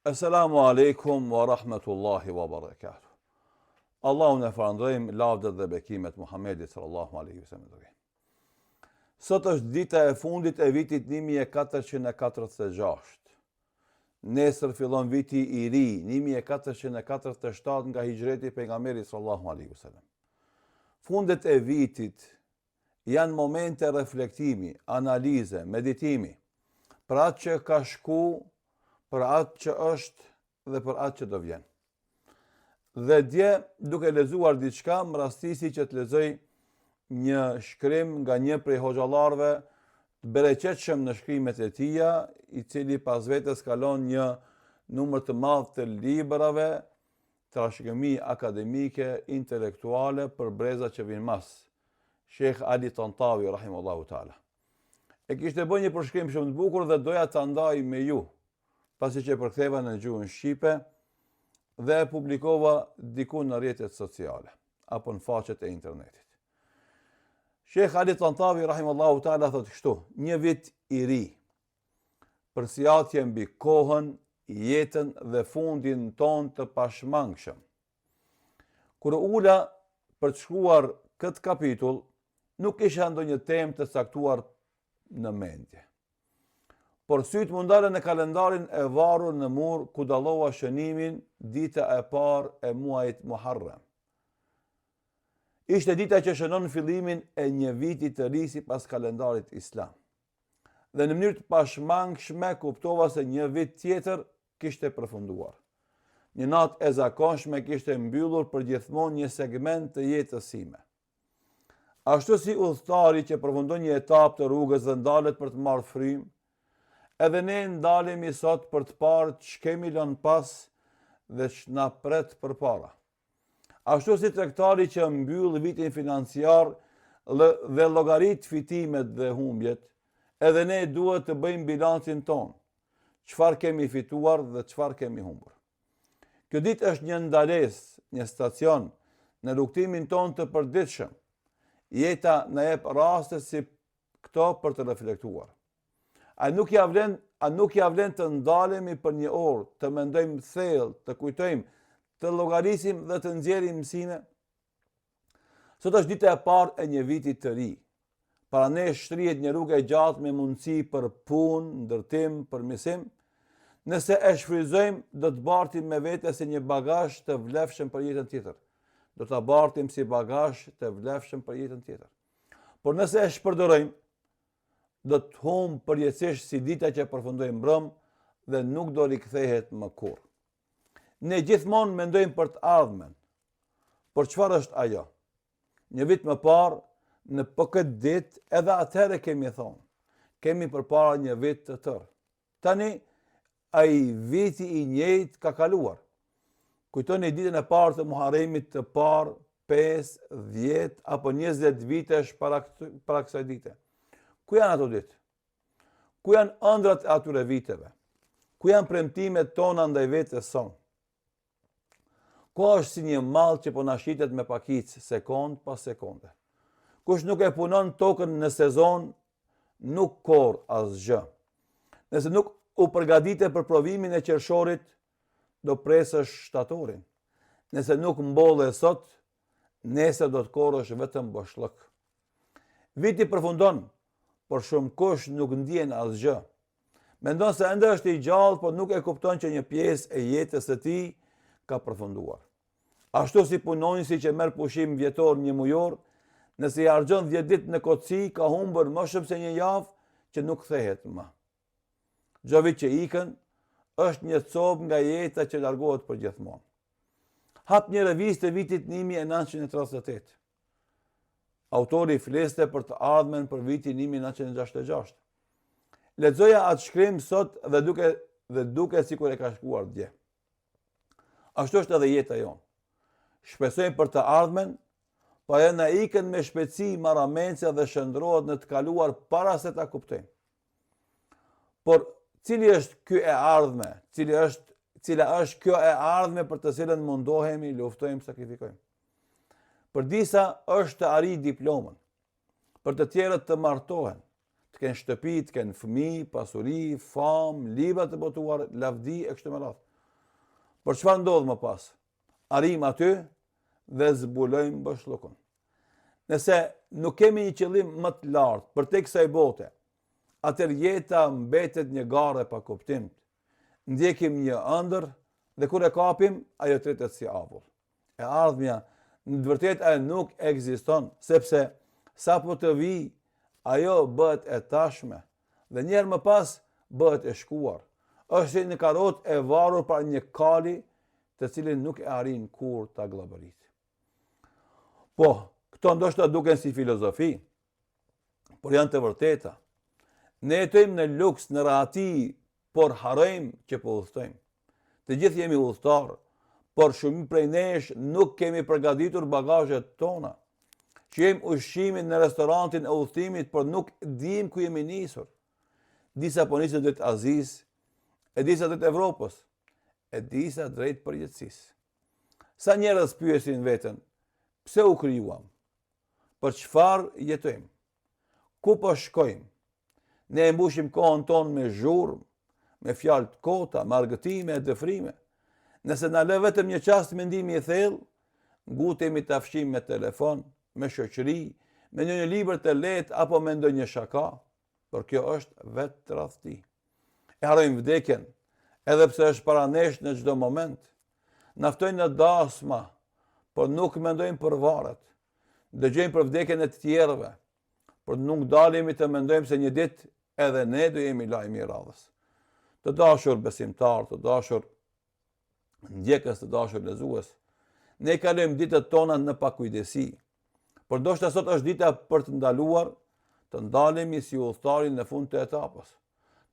Assalamu alaikum wa rahmatullahi wa barakatuh. Allahun e falënderojmë, lavdet dhe bekimet Muhammedit sallallahu alaihi wasallam. Sot është dita e fundit e vitit 1446. Nesër fillon viti i ri, 1447 nga hijreti pejgamberit sallallahu alaihi wasallam. Fundet e vitit janë momente reflektimi, analize, meditimi për atë që ka shku, për atë që është dhe për atë që do vjen. Dhe dje, duke lexuar diçka, më rastisi që të lexoj një shkrim nga një prej hoxhallarëve të bereqetshëm në shkrimet e tija, i cili pas vetes kalon një numër të madh të librave, trashëgimi akademike, intelektuale për breza që vinë mas. Sheikh Ali Tantawi rahimahullahu taala. E kishte bërë një përshkrim shumë të bukur dhe doja ta ndaj me ju, pasi që përktheva në gjuhën shqipe dhe e publikova diku në rrjetet sociale apo në faqet e internetit. Sheikh Ali Tantawi rahimahullahu taala thotë kështu: një vit i ri, përsiatje mbi kohën, jetën dhe fundin ton të pashmangshëm. Kur ula për të shkruar këtë kapitull, nuk isha ndonjë temë të caktuar në mendje. Por sytë mundale në kalendarin e varur në mur ku dallova shënimin dita e parë e muajit Muharram. Ishte dita që shënon fillimin e një viti të ri sipas kalendarit islam. Dhe në mënyrë të pashmangshme kuptova se një vit tjetër kishte përfunduar. Një natë e zakonshme kishte mbyllur përgjithmonë një segment të jetës sime. Ashtu si udhëtari që përfundon një etapë të rrugës dhe ndalet për të marrë frymë, edhe ne ndalemi sot për të parë që kemi lënë pas dhe që na pret përpara. Ashtu si tregtari që mbyll vitin financiar dhe llogarit fitimet dhe humbjet, edhe ne duhet të bëjmë bilancin ton, çfarë kemi fituar dhe çfarë kemi humbur. Kjo ditë është një ndalesë, një stacion në rrugtimin ton të përditshëm. Jeta na jep raste si këto për të reflektuar. A nuk ja vlen të ndalemi për një orë, të mendojmë thellë, të kujtojmë, të llogarisim dhe të nxjerrim mësime? Sot është dita e parë e një viti të ri. Para ne shtrihet një rrugë e gjatë me mundësi për punë, ndërtim, përmirësim. Nëse e shfrytëzojmë, do të bartim me vete si një bagazh të vlefshëm për jetën tjetër. Do ta bartim si bagazh të vlefshëm për jetën tjetër. Por nëse e shpërdorojmë, do të humbë përjetësisht si dita që përfundoi mbrëm dhe nuk do rikthehet më kurrë. Ne gjithmonë mendojmë për të ardhmen. Por çfarë është ajo? Një vit më parë, në këtë ditë, edhe atëherë kemi thonë, kemi përpara një vit të tërë. Tani ai viti i njëjtë ka kaluar. Kujtoni ditën e parë të Muharremit të parë, 5, 10 apo 20 vitesh para kësaj dite. Ku janë ato ditë? Ku janë ëndrat e atyre viteve? Ku janë premtimet tona ndaj vetes sonë? Ku është si një mall që po na shitet me pakicë sekond pas sekonde? Kush nuk e punon tokën në sezon, nuk korr asgjë. Nëse nuk u përgatite për provimin e qershorit, do presësh shtatorin. Nëse nuk mbolle sot, nesër do të korrësh vetëm boshllëk. Viti përfundon, por shumë kush nuk ndjen asgjë. Mendon se ende është i gjallë, por nuk e kupton që një pjesë e jetës së tij ka përfunduar. Ashtu si punonjësi që merr pushim vjetor një mujor, nëse i harxhon 10 ditë në kotësi, ka humbur më shumë se një javë që nuk kthehet më. Çdo vit që ikën është një copë nga jeta që largohet përgjithmonë. Hap një revistë të vitit 1938. Autori fleste për të ardhmen për vitin 1966. Lexoja atë shkrim sot dhe duke sikur e ka shkruar dje. Ashtu është edhe jeta jonë. Shpresojmë për të ardhmen, po ajo na ikën me shpejtësi marramense dhe shndrohet në të kaluar para se ta kuptojmë. Por cili është ky e ardhme? Cila është kjo e ardhme për të cilën mundohemi, luftojmë, sakrifikojmë? Për disa është të arrijë diplomën, për të tjerët të martohen, të kenë shtëpi, të kenë fëmijë, pasuri, famë, libra të botuar, lavdi e kështu me radhë. Por çfarë ndodh më pas? Arrim aty dhe zbulojmë bashllukun. Nëse nuk kemi një qëllim më të lartë për tek kësaj bote, atëherë jeta mbetet një garë pa kuptim. Ndjekim një ëndër dhe kur e kapim, ajo tretet si avull. E ardhmja në të vërtetë nuk ekziston, sepse sapo të vi, ajo bëhet e tashme dhe njerë më pas bëhet e shkuar. Është si një karot e varur para një kali të cilin nuk e arrin kur ta glabërit. Po, këto ndoshta duken si filozofi, por janë të vërteta. Ne jetojmë në luks, në rahati, por harrojmë që po udhtojmë. Të gjithë jemi udhëtarë, por shumë prej nesh nuk kemi përgatitur bagazhet tona. Qejmë ushqimin në restorantin e udhëtimit, por nuk dim ku jemi nisur. Disa po nisën drejt Azisë, e disa drejt Evropës, e disa drejt përjetësisë. Sa njerëz pyesin veten, pse u krijuam? Për çfarë jetojmë? Ku po shkojmë? Ne e mbushim kohën tonë me zhurmë, me fjalë të kota, me argëtime e dëfrime. Nëse na lë vetëm një çast mendimi i thellë, ngutemi ta fshim me telefon, me shoqëri, me një libër të lehtë apo me ndonjë shaka, por kjo është vetë tradhti. E harrojmë vdekjen, edhe pse është para nesh në çdo moment. Na ftojnë në dasma, por nuk mendojmë për varret. Dëgjojmë për vdekjen e të tjerëve, por nuk dalemi të mendojmë se një ditë edhe ne do jemi lajmi i radhës. Të dashur besimtar, të dashur ndjekës, të dashur lezues, ne kalojmë ditët tona në pakujdesi, por ndoshta sot është dita për të ndaluar, të ndalemi si udhëtari në fund të etapës,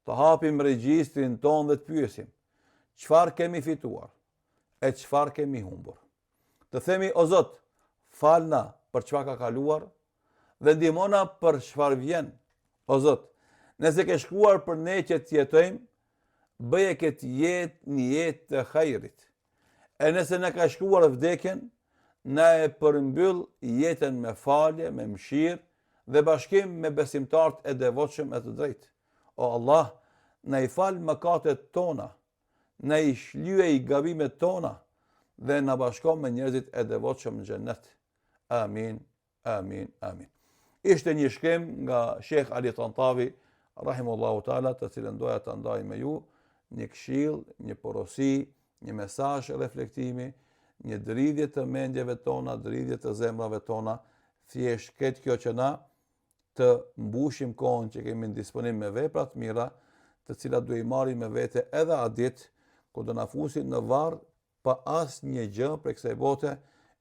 të hapim regjistrin ton dhe të pyesim, çfarë kemi fituar e çfarë kemi humbur. Të themi, o Zot, falna për çfarë ka kaluar dhe ndihmona për çfarë vjen. O Zot, nëse ke shkruar për ne që të jetojmë, bëje këtë jetë një jetë të hajrit. E nëse ne ka shkruar vdekjen, na e përmbyll jetën me falje, me mëshirë dhe bashkim me besimtarët e devotshëm e të drejtë. O Allah, na i fal mëkatet tona, na i shlyej gabimet tona dhe na bashko me njerëzit e devotshëm në xhennet. Amin, amin, amin. Ishte një shkrim nga Sheikh Ali Tantavi, rahimullahu taala, të cilën doja ta ndaj me ju, një këshill, një porosi, një mesazh reflektimi, një dridhje të mendjeve tona, dridhje të zemrave tona, thjesht këtë kjo që na të mbushim kohën që kemi në disponim me vepra të mira, të cilat do i marrim me vete edhe atë ditë ku do na fusin në varr pa asnjë gjë prej kësaj bote,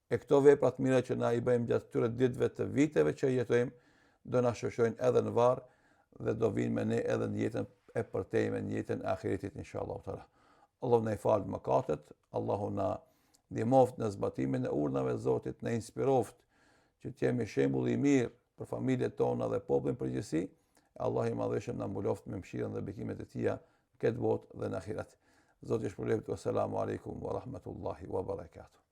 e këto vepra të mira që na i bëjmë gjatë këtyre ditëve të viteve që jetojmë, do na shoqërojnë edhe në varr dhe do vinë me ne edhe në jetën e përtejme, në jetën e ahiretit inshallah taala. Allahu na i fal mëkatet, Allahu na ndihmoft në zbatimin e urdhnave të Zotit, na inspiroft që të jemi shembull i mirë për familjet tona dhe popullin përgjithësi. Allahu i madhëshëm na mbuloft me mëshirën dhe bekimet e tija këtë botë dhe në ahiret. Zoti ju shpëlbojë. Assalamu alaikum wa rahmatullahi wa barakatuh.